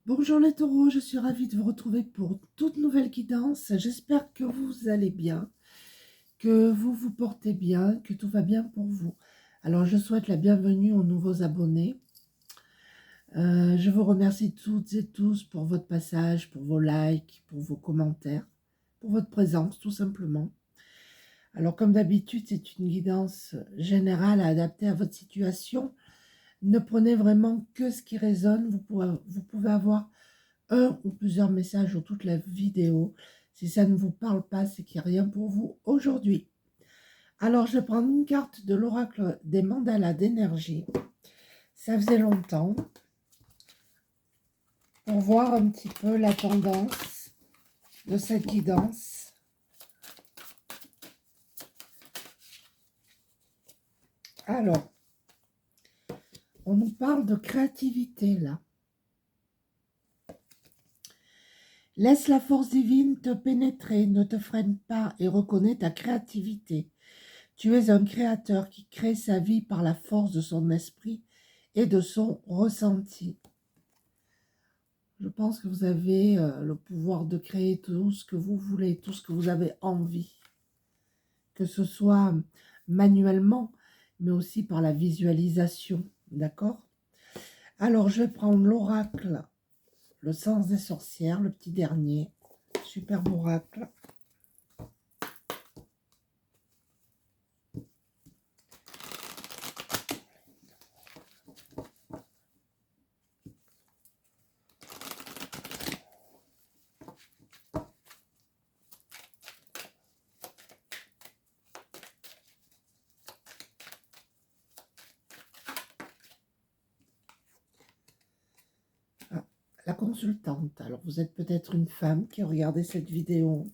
Bonjour les taureaux, je suis ravie de vous retrouver pour toute nouvelle guidance. J'espère que vous allez bien, que vous vous portez bien, que tout va bien pour vous. Alors je souhaite la bienvenue aux nouveaux abonnés. Je vous remercie toutes et tous pour votre passage, pour vos likes, pour vos commentaires, pour votre présence tout simplement. Alors comme d'habitude, c'est une guidance générale à adapter à votre situation. Ne prenez vraiment que ce qui résonne. Vous pouvez avoir un ou plusieurs messages ou toute la vidéo. Si ça ne vous parle pas, c'est qu'il n'y a rien pour vous aujourd'hui. Alors, je vais prendre une carte de l'oracle des mandalas d'énergie. Ça faisait longtemps. Pour voir un petit peu la tendance de cette guidance. Alors, on nous parle de créativité là. Laisse la force divine te pénétrer, ne te freine pas et reconnais ta créativité. Tu es un créateur qui crée sa vie par la force de son esprit et de son ressenti. Je pense que vous avez le pouvoir de créer tout ce que vous voulez, tout ce que vous avez envie. Que ce soit manuellement, mais aussi par la visualisation. D'accord? Alors, je vais prendre l'oracle, le sens des sorcières, le petit dernier. Superbe oracle. La consultante. Alors, vous êtes peut-être une femme qui a regardé cette vidéo,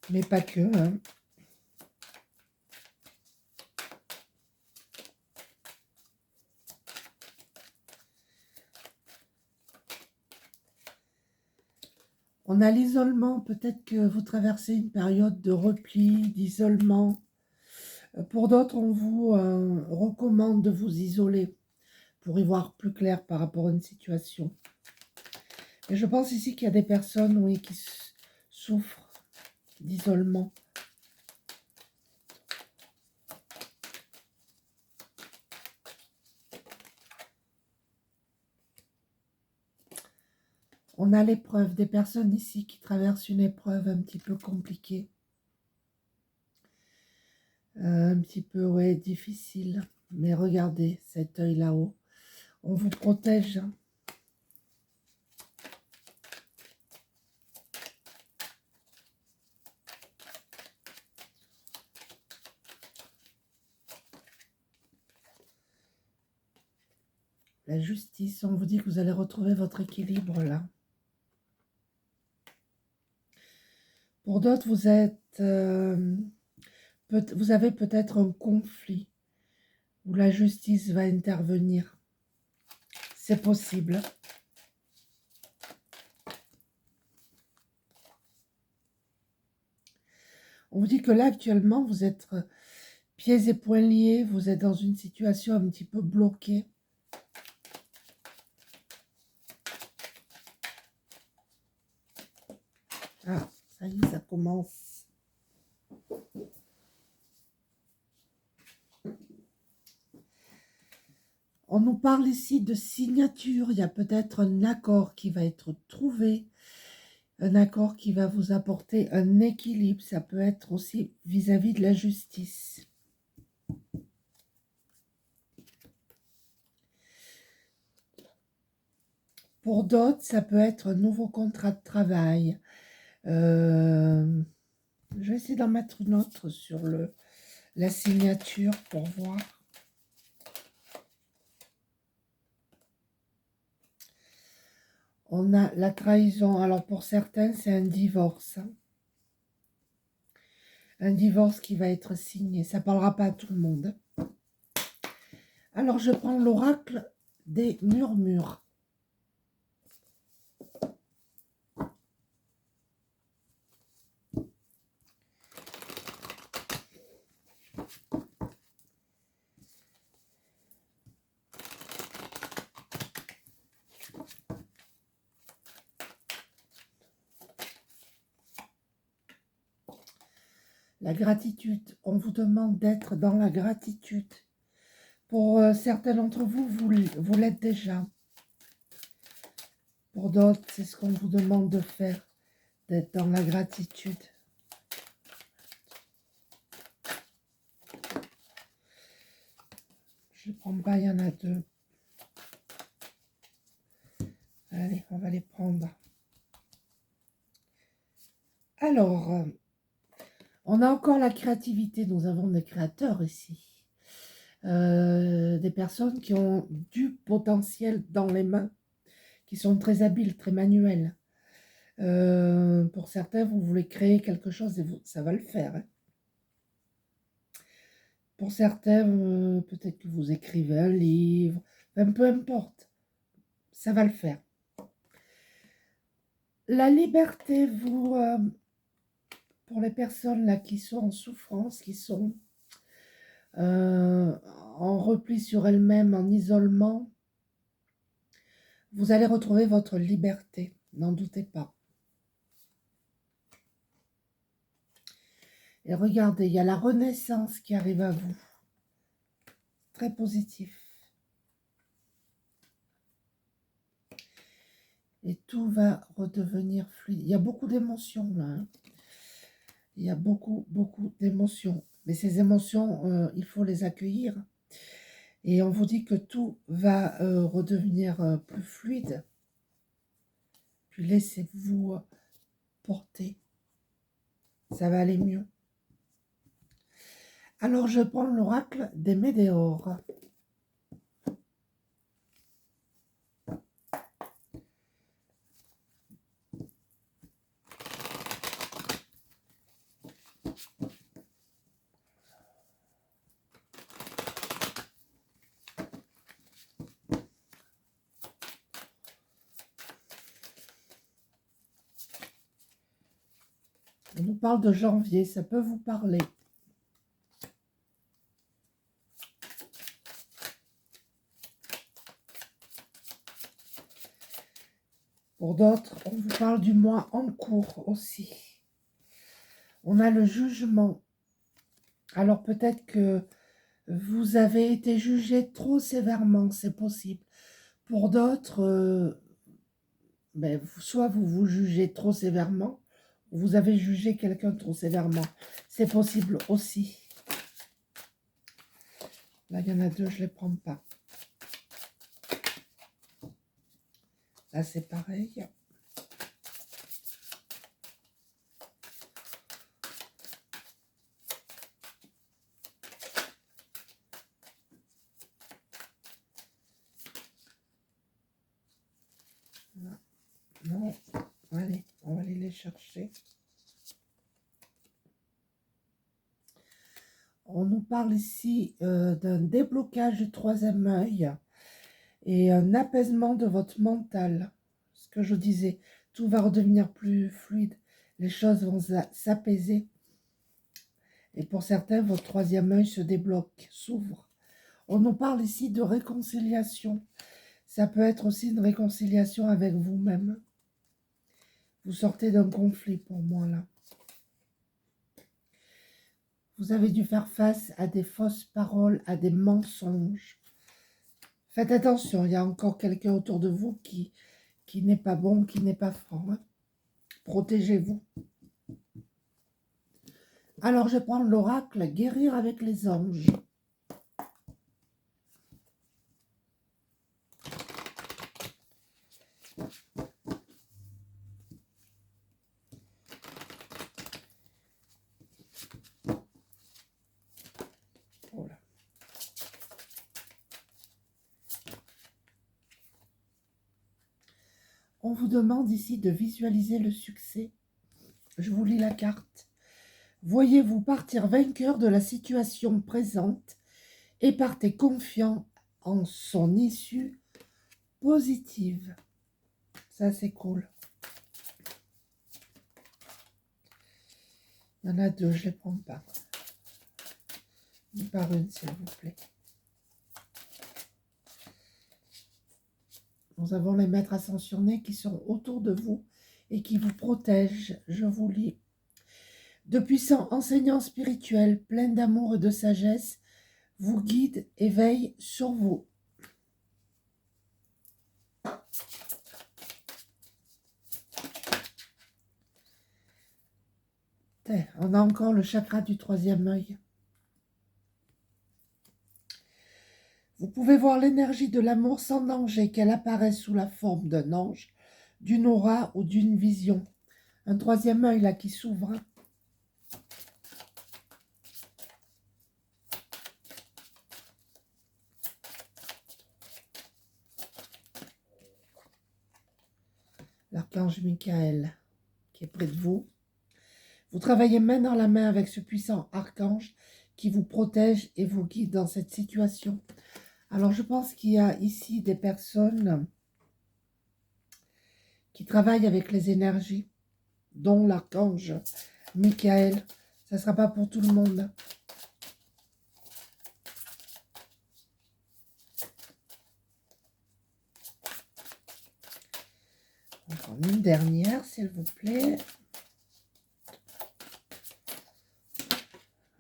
mais pas que. Hein. On a l'isolement. Peut-être que vous traversez une période de repli, d'isolement. Pour d'autres, on vous recommande de vous isoler pour y voir plus clair par rapport à une situation. Et je pense ici qu'il y a des personnes, oui, qui souffrent d'isolement. On a l'épreuve, des personnes ici qui traversent une épreuve un petit peu compliquée. Un petit peu, ouais, difficile. Mais regardez cet œil là-haut. On vous protège. La justice, on vous dit que vous allez retrouver votre équilibre là. Pour d'autres, vous avez peut-être un conflit où la justice va intervenir. C'est possible. On vous dit que là, actuellement, vous êtes pieds et poings liés, vous êtes dans une situation un petit peu bloquée. Ah, ça y est, ça commence. On nous parle ici de signature. Il y a peut-être un accord qui va être trouvé. Un accord qui va vous apporter un équilibre. Ça peut être aussi vis-à-vis de la justice. Pour d'autres, ça peut être un nouveau contrat de travail. Je vais essayer d'en mettre une autre sur la signature pour voir. On a la trahison. Alors pour certains, c'est un divorce. Un divorce qui va être signé. Ça ne parlera pas à tout le monde. Alors je prends l'oracle des murmures. La gratitude, on vous demande d'être dans la gratitude. Pour certains d'entre vous, vous l'êtes déjà. Pour d'autres, c'est ce qu'on vous demande de faire, d'être dans la gratitude. Je ne prends pas, il y en a deux. Allez, on va les prendre. Alors, on a encore la créativité. Nous avons des créateurs ici. Des personnes qui ont du potentiel dans les mains, qui sont très habiles, très manuels. Pour certains, vous voulez créer quelque chose et ça va le faire. Hein. Pour certains, peut-être que vous écrivez un livre, même peu importe, ça va le faire. La liberté, pour les personnes là qui sont en souffrance, qui sont en repli sur elles-mêmes, en isolement, vous allez retrouver votre liberté, n'en doutez pas. Et regardez, il y a la renaissance qui arrive à vous. Très positif. Et tout va redevenir fluide. Il y a beaucoup d'émotions là. Hein. Il y a beaucoup d'émotions. Mais ces émotions, il faut les accueillir. Et on vous dit que tout va redevenir plus fluide. Puis laissez-vous porter. Ça va aller mieux. Alors je prends l'oracle des météores. On nous parle de janvier, ça peut vous parler. Pour d'autres, on vous parle du mois en cours aussi. On a le jugement. Alors peut-être que vous avez été jugé trop sévèrement, c'est possible. Pour d'autres, soit vous vous jugez trop sévèrement, ou vous avez jugé quelqu'un trop sévèrement. C'est possible aussi. Là, il y en a deux, je ne les prends pas. Là, c'est pareil. Non, allez, on va aller les chercher. On nous parle ici d'un déblocage du troisième œil et un apaisement de votre mental. Ce que je disais, tout va redevenir plus fluide. Les choses vont s'apaiser. Et pour certains, votre troisième œil se débloque, s'ouvre. On nous parle ici de réconciliation. Ça peut être aussi une réconciliation avec vous-même. Vous sortez d'un conflit pour moi là. Vous avez dû faire face à des fausses paroles, à des mensonges. Faites attention, il y a encore quelqu'un autour de vous qui n'est pas bon, qui n'est pas franc. Hein. Protégez-vous. Alors je prends l'oracle, guérir avec les anges. Voilà. On vous demande ici de visualiser le succès. Je vous lis la carte. Voyez-vous partir vainqueur de la situation présente et partez confiant en son issue positive. Ça, c'est cool. Il y en a deux, je ne les prends pas. Une par une, s'il vous plaît. Nous avons les maîtres ascensionnés qui sont autour de vous et qui vous protègent. Je vous lis. De puissants enseignants spirituels pleins d'amour et de sagesse vous guident et veillent sur vous. On a encore le chakra du troisième œil. Vous pouvez voir l'énergie de l'amour sans danger, qu'elle apparaisse sous la forme d'un ange, d'une aura ou d'une vision. Un troisième œil là qui s'ouvre. L'archange Michael qui est près de vous. Vous travaillez main dans la main avec ce puissant archange qui vous protège et vous guide dans cette situation. Alors je pense qu'il y a ici des personnes qui travaillent avec les énergies, dont l'archange Michael. Ça ne sera pas pour tout le monde. Encore une dernière, s'il vous plaît.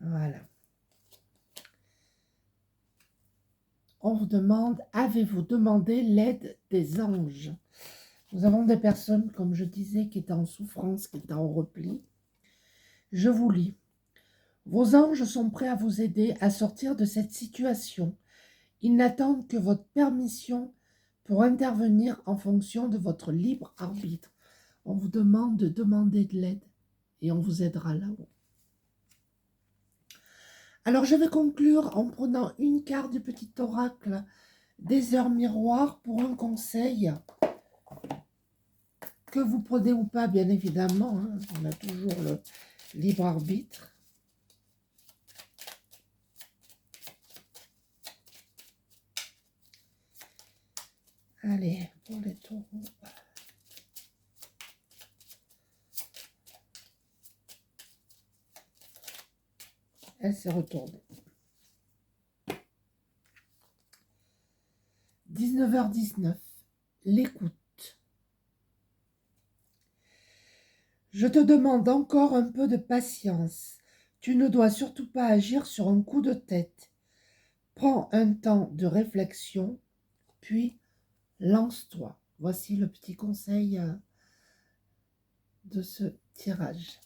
Voilà. On vous demande, avez-vous demandé l'aide des anges? Nous avons des personnes, comme je disais, qui étaient en souffrance, qui étaient en repli. Je vous lis. Vos anges sont prêts à vous aider à sortir de cette situation. Ils n'attendent que votre permission pour intervenir en fonction de votre libre arbitre. On vous demande de demander de l'aide et on vous aidera là-haut. Alors, je vais conclure en prenant une carte du petit oracle des heures miroirs pour un conseil que vous prenez ou pas, bien évidemment. Hein, on a toujours le libre arbitre. Allez, pour les taureaux. Elle s'est retournée. 19h19. L'écoute. Je te demande encore un peu de patience. Tu ne dois surtout pas agir sur un coup de tête. Prends un temps de réflexion, puis lance-toi. Voici le petit conseil de ce tirage.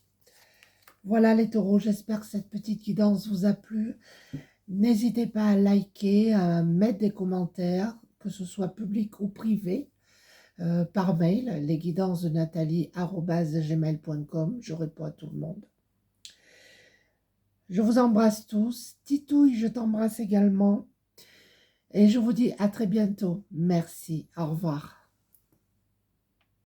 Voilà les taureaux, j'espère que cette petite guidance vous a plu. N'hésitez pas à liker, à mettre des commentaires, que ce soit public ou privé, par mail, lesguidancesdenathalie@gmail.com. Je réponds à tout le monde. Je vous embrasse tous. Titouille, je t'embrasse également. Et je vous dis à très bientôt. Merci. Au revoir.